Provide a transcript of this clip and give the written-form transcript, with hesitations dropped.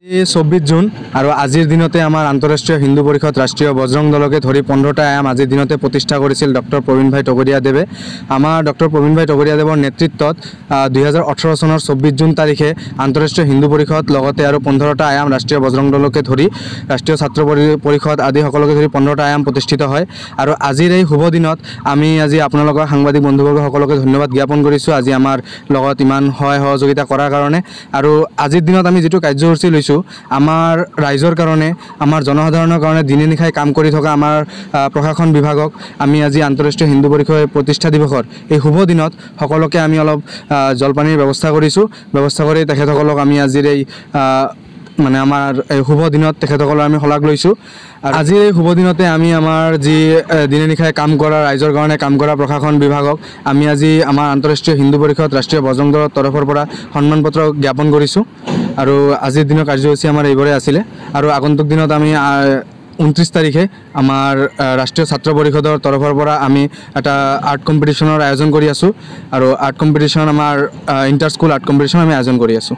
24 June আৰু আজিৰ দিনতে আমাৰ আন্তঃৰাষ্ট্ৰীয় হিন্দু পৰিষদ ৰাষ্ট্ৰীয় বজৰং দলকে ধৰি 15টা আয়াম আজিৰ দিনতে প্ৰতিষ্ঠা কৰিছিল ডক্টৰ প্ৰবীণ ভাই টগৰিয়াদেৱে। আমাৰ ডক্টৰ প্ৰবীণ ভাই টগৰিয়াদেৱৰ নেতৃত্বত 2018 চনৰ 24 জুন তাৰিখে আন্তঃৰাষ্ট্ৰীয় হিন্দু পৰিষদ লগতে আৰু 15টা আয়াম ৰাষ্ট্ৰীয় বজৰং দলকে ধৰি ৰাষ্ট্ৰীয় ছাত্ৰ পৰিষদ আদি সকলোকে ধৰি 15টা আয়াম প্ৰতিষ্ঠিত হয়। আৰু আজিৰ এই শুভ দিনত আমি আজি আপোনালোকৰ সাংবাদিক বন্ধুবৰ্গ সকলোকে ধন্যবাদ জ্ঞাপন কৰিছোঁ আজি আমাৰ লগত ইমান সহায় সহযোগিতা কৰাৰ কাৰণে। আৰু আজিৰ দিনত আমি যিটো কাৰ্যসূচী লৈছোঁ আমাৰ ৰাইজৰ কাৰণে আমাৰ জনসাধাৰণৰ কাৰণে দিনে নিশাই কাম কৰি থকা আমাৰ প্ৰশাসন বিভাগক আমি আজি আন্তঃৰাষ্ট্ৰীয় হিন্দু পৰিষদ প্ৰতিষ্ঠা দিৱসৰ এই শুভ দিনত সকলোকে আমি অলপ জলপানীৰ ব্যৱস্থা কৰিছোঁ। ব্যৱস্থা কৰি তেখেতসকলক আমি আজিৰ এই মানে আমাৰ এই শুভ দিনত তেখেতসকলৰ আমি শলাগ লৈছোঁ। আজিৰ এই শুভ দিনতে আমি আমাৰ যি দিনে নিশাই কাম কৰা ৰাইজৰ কাৰণে কাম কৰা প্ৰশাসন বিভাগক আমি আজি আমাৰ আন্তঃৰাষ্ট্ৰীয় হিন্দু পৰিষদ ৰাষ্ট্ৰীয় বজৰং দলৰ তৰফৰ পৰা সন্মান পত্ৰ জ্ঞাপন কৰিছোঁ। আৰু আজিৰ দিনৰ কাৰ্যসূচী আমাৰ এইবোৰে আছিলে। আৰু আগন্তুক দিনত আমি 29 তাৰিখে আমাৰ ৰাষ্ট্ৰীয় ছাত্ৰ পৰিষদৰ তৰফৰ পৰা আমি এটা আৰ্ট কম্পিটিশ্যনৰ আয়োজন কৰি আছোঁ। আৰু আৰ্ট কম্পিটিশ্যন আমাৰ ইণ্টাৰ স্কুল আৰ্ট কম্পিটিশ্যন আমি আয়োজন কৰি আছোঁ।